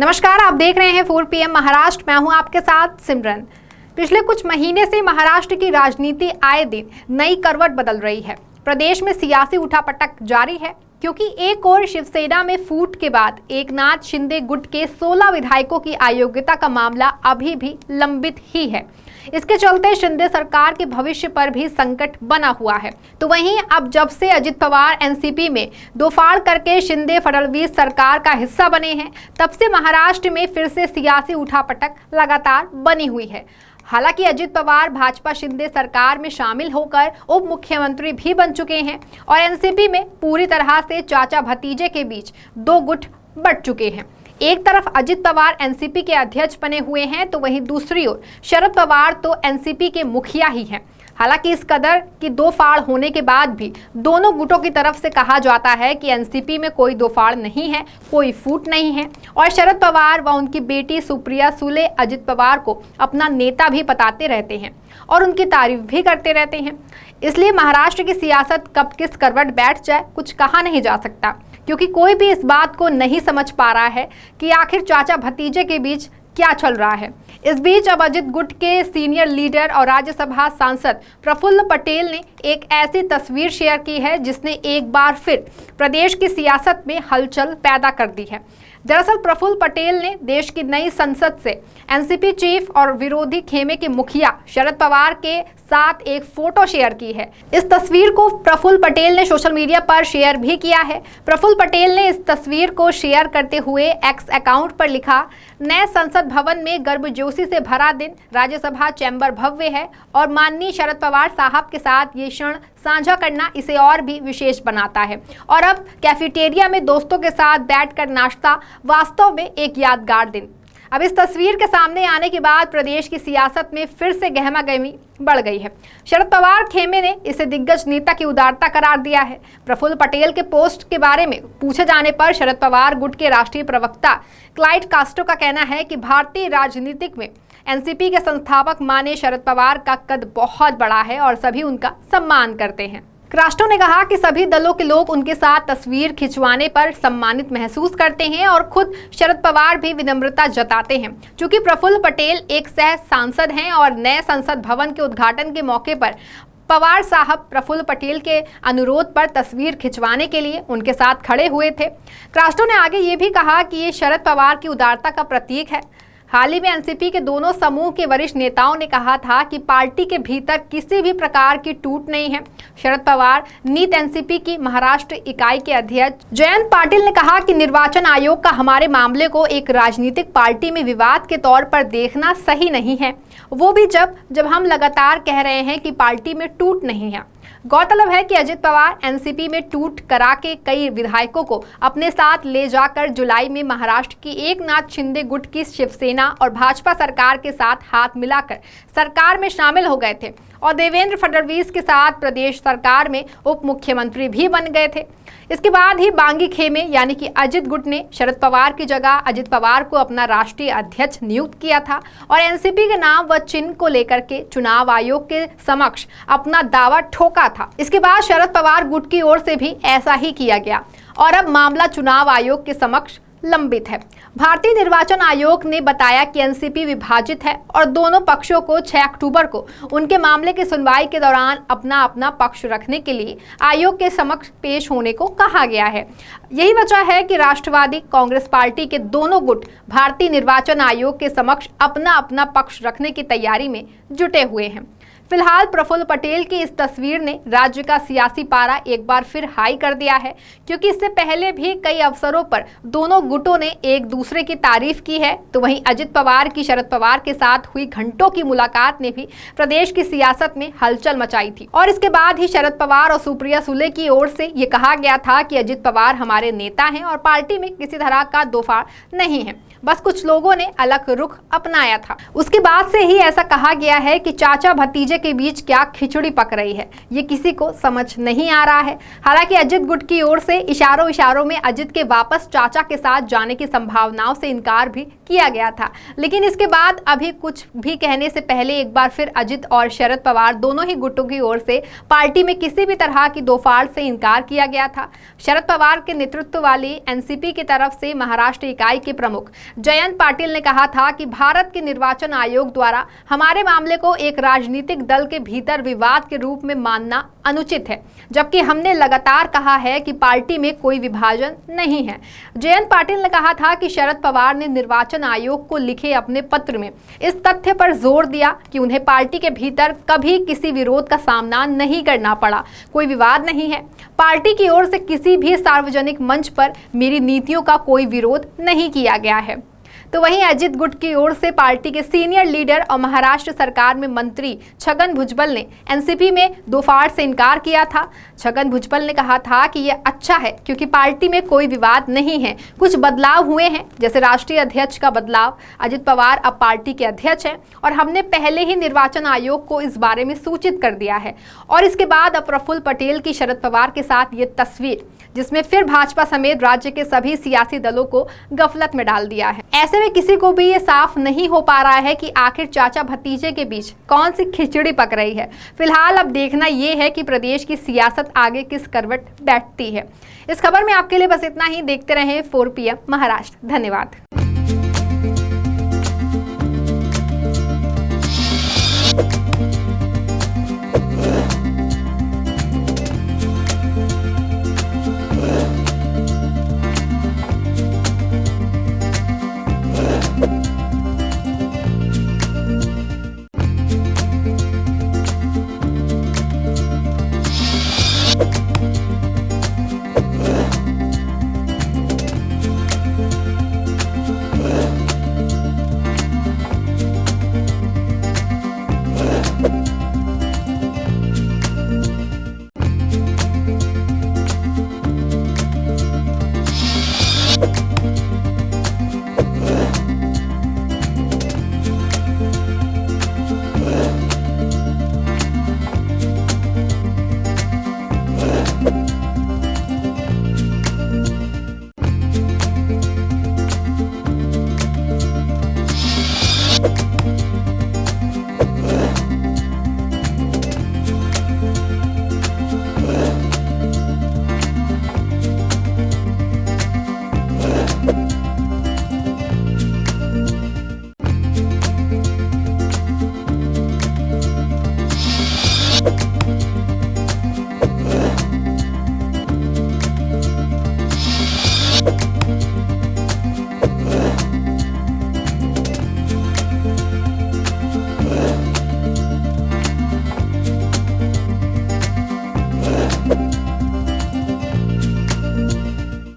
नमस्कार, आप देख रहे हैं 4 PM महाराष्ट्र। मैं हूं आपके साथ सिमरन। पिछले कुछ महीने से महाराष्ट्र की राजनीति आए दिन नई करवट बदल रही है। प्रदेश में सियासी उठापटक जारी है क्योंकि एक और शिवसेना में फूट के बाद एकनाथ शिंदे गुट के 16 विधायकों की अयोग्यता का मामला अभी भी लंबित ही है। इसके चलते शिंदे सरकार के भविष्य पर भी संकट बना हुआ है। तो वहीं अब जब से अजित पवार एनसीपी में दो फाड़ करके शिंदे फडणवीस सरकार का हिस्सा बने हैं, तब से महाराष्ट्र में फिर से सियासी उठापटक लगातार बनी हुई है। हालांकि अजित पवार भाजपा शिंदे सरकार में शामिल होकर उप मुख्यमंत्री भी बन चुके हैं और एनसीपी में पूरी तरह से चाचा भतीजे के बीच दो गुट बंट चुके हैं। एक तरफ अजित पवार एनसीपी के अध्यक्ष बने हुए हैं, तो वहीं दूसरी ओर शरद पवार तो एनसीपी के मुखिया ही हैं। हालांकि इस कदर की दो फाड़ होने के बाद भी दोनों गुटों की तरफ से कहा जाता है कि एनसीपी में कोई दो फाड़ नहीं है, कोई फूट नहीं है और शरद पवार व उनकी बेटी सुप्रिया सुले अजित पवार को अपना नेता भी बताते रहते हैं और उनकी तारीफ भी करते रहते हैं। इसलिए महाराष्ट्र की सियासत कब किस करवट बैठ जाए कुछ कहा नहीं जा सकता, क्योंकि कोई भी इस बात को नहीं समझ पा रहा है कि आखिर चाचा भतीजे के बीच क्या चल रहा है। इस बीच अब अजित गुट के सीनियर लीडर और राज्यसभा सांसद प्रफुल्ल पटेल ने एक ऐसी तस्वीर शेयर की है जिसने एक बार फिर प्रदेश की सियासत में हलचल पैदा कर दी है। दरअसल प्रफुल्ल पटेल ने देश की नई संसद से एनसीपी चीफ और विरोधी खेमे के मुखिया शरद पवार के साथ एक फोटो शेयर की है। इस तस्वीर को प्रफुल्ल पटेल ने सोशल मीडिया पर शेयर भी किया है। प्रफुल्ल पटेल ने इस तस्वीर को शेयर करते हुए एक्स अकाउंट पर लिखा, नए संसद भवन में गर्मजोशी से भरा दिन, राज्यसभा चैम्बर भव्य है और माननीय शरद पवार साहब के साथ ये क्षण साझा करना इसे और भी विशेष बनाता है। और अब कैफेटेरिया में दोस्तों के साथ बैठकर नाश्ता वास्तव में एक यादगार दिन। अब इस तस्वीर के सामने आने के बाद प्रदेश की सियासत में फिर से गहमागहमी बढ़ गई है। शरद पवार खेमे ने इसे दिग्गज नेता की उदारता करार दिया है। प्रफुल्ल पटेल के पोस्ट के बारे में पूछे जाने पर शरद पवार गुट के राष्ट्रीय प्रवक्ता क्लाइड कास्ट्रो का कहना है कि भारतीय राजनीतिक में एनसीपी के संस्थापक माने शरद पवार का कद बहुत बड़ा है और सभी उनका सम्मान करते हैं। कास्ट्रो ने कहा कि सभी दलों के लोग उनके साथ तस्वीर खिंचवाने पर सम्मानित महसूस करते हैं और खुद शरद पवार भी विनम्रता जताते हैं। चूंकि प्रफुल्ल पटेल एक सह सांसद हैं और नए संसद भवन के उद्घाटन के मौके पर पवार साहब प्रफुल्ल पटेल के अनुरोध पर तस्वीर खिंचवाने के लिए उनके साथ खड़े हुए थे। कास्ट्रो ने आगे ये भी कहा कि ये शरद पवार की उदारता का प्रतीक है। हाल ही में एनसीपी के दोनों समूह के वरिष्ठ नेताओं ने कहा था कि पार्टी के भीतर किसी भी प्रकार की टूट नहीं है। शरद पवार नीत एनसीपी की महाराष्ट्र इकाई के अध्यक्ष जयंत पाटिल ने कहा कि निर्वाचन आयोग का हमारे मामले को एक राजनीतिक पार्टी में विवाद के तौर पर देखना सही नहीं है, वो भी जब हम लगातार कह रहे हैं कि पार्टी में टूट नहीं है। गौरतलब है कि अजित पवार एनसीपी में टूट करा के कई विधायकों को अपने साथ ले जाकर जुलाई में महाराष्ट्र की एकनाथ शिंदे गुट की शिवसेना और भाजपा सरकार के साथ हाथ मिलाकर सरकार में शामिल हो गए थे और देवेंद्र फडणवीस के साथ प्रदेश सरकार में उप मुख्यमंत्री भी बन गए थे। इसके बाद ही बागी खेमे यानी कि अजित गुट ने शरद पवार की जगह अजित पवार को अपना राष्ट्रीय अध्यक्ष नियुक्त किया था और एनसीपी के नाम व चिन्ह को लेकर के चुनाव आयोग के समक्ष अपना दावा ठोका था। इसके बाद शरद पवार गुट की ओर से भी ऐसा ही किया गया और अब मामला चुनाव आयोग के समक्ष लंबित है। भारतीय निर्वाचन आयोग ने बताया कि एनसीपी विभाजित है और दोनों पक्षों को 6 अक्टूबर को उनके मामले की सुनवाई के दौरान अपना अपना पक्ष रखने के लिए आयोग के समक्ष पेश होने को कहा गया है। यही वजह है कि राष्ट्रवादी कांग्रेस पार्टी के दोनों गुट भारतीय निर्वाचन आयोग के समक्ष अपना अपना पक्ष रखने की तैयारी में जुटे हुए हैं। फिलहाल प्रफुल्ल पटेल की इस तस्वीर ने राज्य का सियासी पारा एक बार फिर हाई कर दिया है, क्योंकि इससे पहले भी कई अवसरों पर दोनों गुटों ने एक दूसरे की तारीफ की है। तो वहीं अजित पवार की शरद पवार के साथ हुई घंटों की मुलाकात ने भी प्रदेश की सियासत में हलचल मचाई थी और इसके बाद ही शरद पवार और सुप्रिया सुले की ओर से ये कहा गया था कि अजित पवार हमारे नेता हैं और पार्टी में किसी तरह का दोफाड़ नहीं है, बस कुछ लोगों ने अलग रुख अपनाया था। उसके बाद से ही ऐसा कहा गया है कि चाचा भतीजे के बीच क्या खिचड़ी पक रही है, ये किसी को समझ नहीं आ रहा है। हालांकि अजित गुट की ओर से इशारों में अजित के वापस चाचा के साथ जाने की संभावनाओं से इनकार भी किया गया था, लेकिन इसके बाद अभी कुछ भी कहने से पहले एक बार फिर अजित और शरद पवार दोनों ही गुटों की ओर से पार्टी में किसी भी तरह की दोफाड़ से इनकार किया गया था। शरद पवार के नेतृत्व वाली एनसीपी की तरफ से महाराष्ट्र इकाई के प्रमुख जयंत पाटिल ने कहा था कि भारत के निर्वाचन आयोग द्वारा हमारे मामले को एक राजनीतिक दल के भीतर विवाद के रूप में मानना अनुचित है, जबकि हमने लगातार कहा है कि पार्टी में कोई विभाजन नहीं है। जयंत पाटिल ने कहा था कि शरद पवार ने निर्वाचन आयोग को लिखे अपने पत्र में इस तथ्य पर जोर दिया कि उन्हें पार्टी के भीतर कभी किसी विरोध का सामना नहीं करना पड़ा, कोई विवाद नहीं है। पार्टी की ओर से किसी भी सार्वजनिक मंच पर मेरी नीतियों का कोई विरोध नहीं किया गया है। तो वहीं अजित गुट की ओर से पार्टी के सीनियर लीडर और महाराष्ट्र सरकार में मंत्री छगन भुजबल ने एनसीपी में दो फाड़ से इनकार किया था। छगन भुजबल ने कहा था कि यह अच्छा है क्योंकि पार्टी में कोई विवाद नहीं है, कुछ बदलाव हुए हैं, जैसे राष्ट्रीय अध्यक्ष का बदलाव। अजित पवार अब पार्टी के अध्यक्ष हैं और हमने पहले ही निर्वाचन आयोग को इस बारे में सूचित कर दिया है। और इसके बाद अब प्रफुल्ल पटेल की शरद पवार के साथ ये तस्वीर, जिसमें फिर भाजपा समेत राज्य के सभी सियासी दलों को गफलत में डाल दिया है। ऐसे में किसी को भी ये साफ नहीं हो पा रहा है कि आखिर चाचा भतीजे के बीच कौन सी खिचड़ी पक रही है। फिलहाल अब देखना ये है कि प्रदेश की सियासत आगे किस करवट बैठती है। इस खबर में आपके लिए बस इतना ही। देखते रहें 4 PM महाराष्ट्र। धन्यवाद।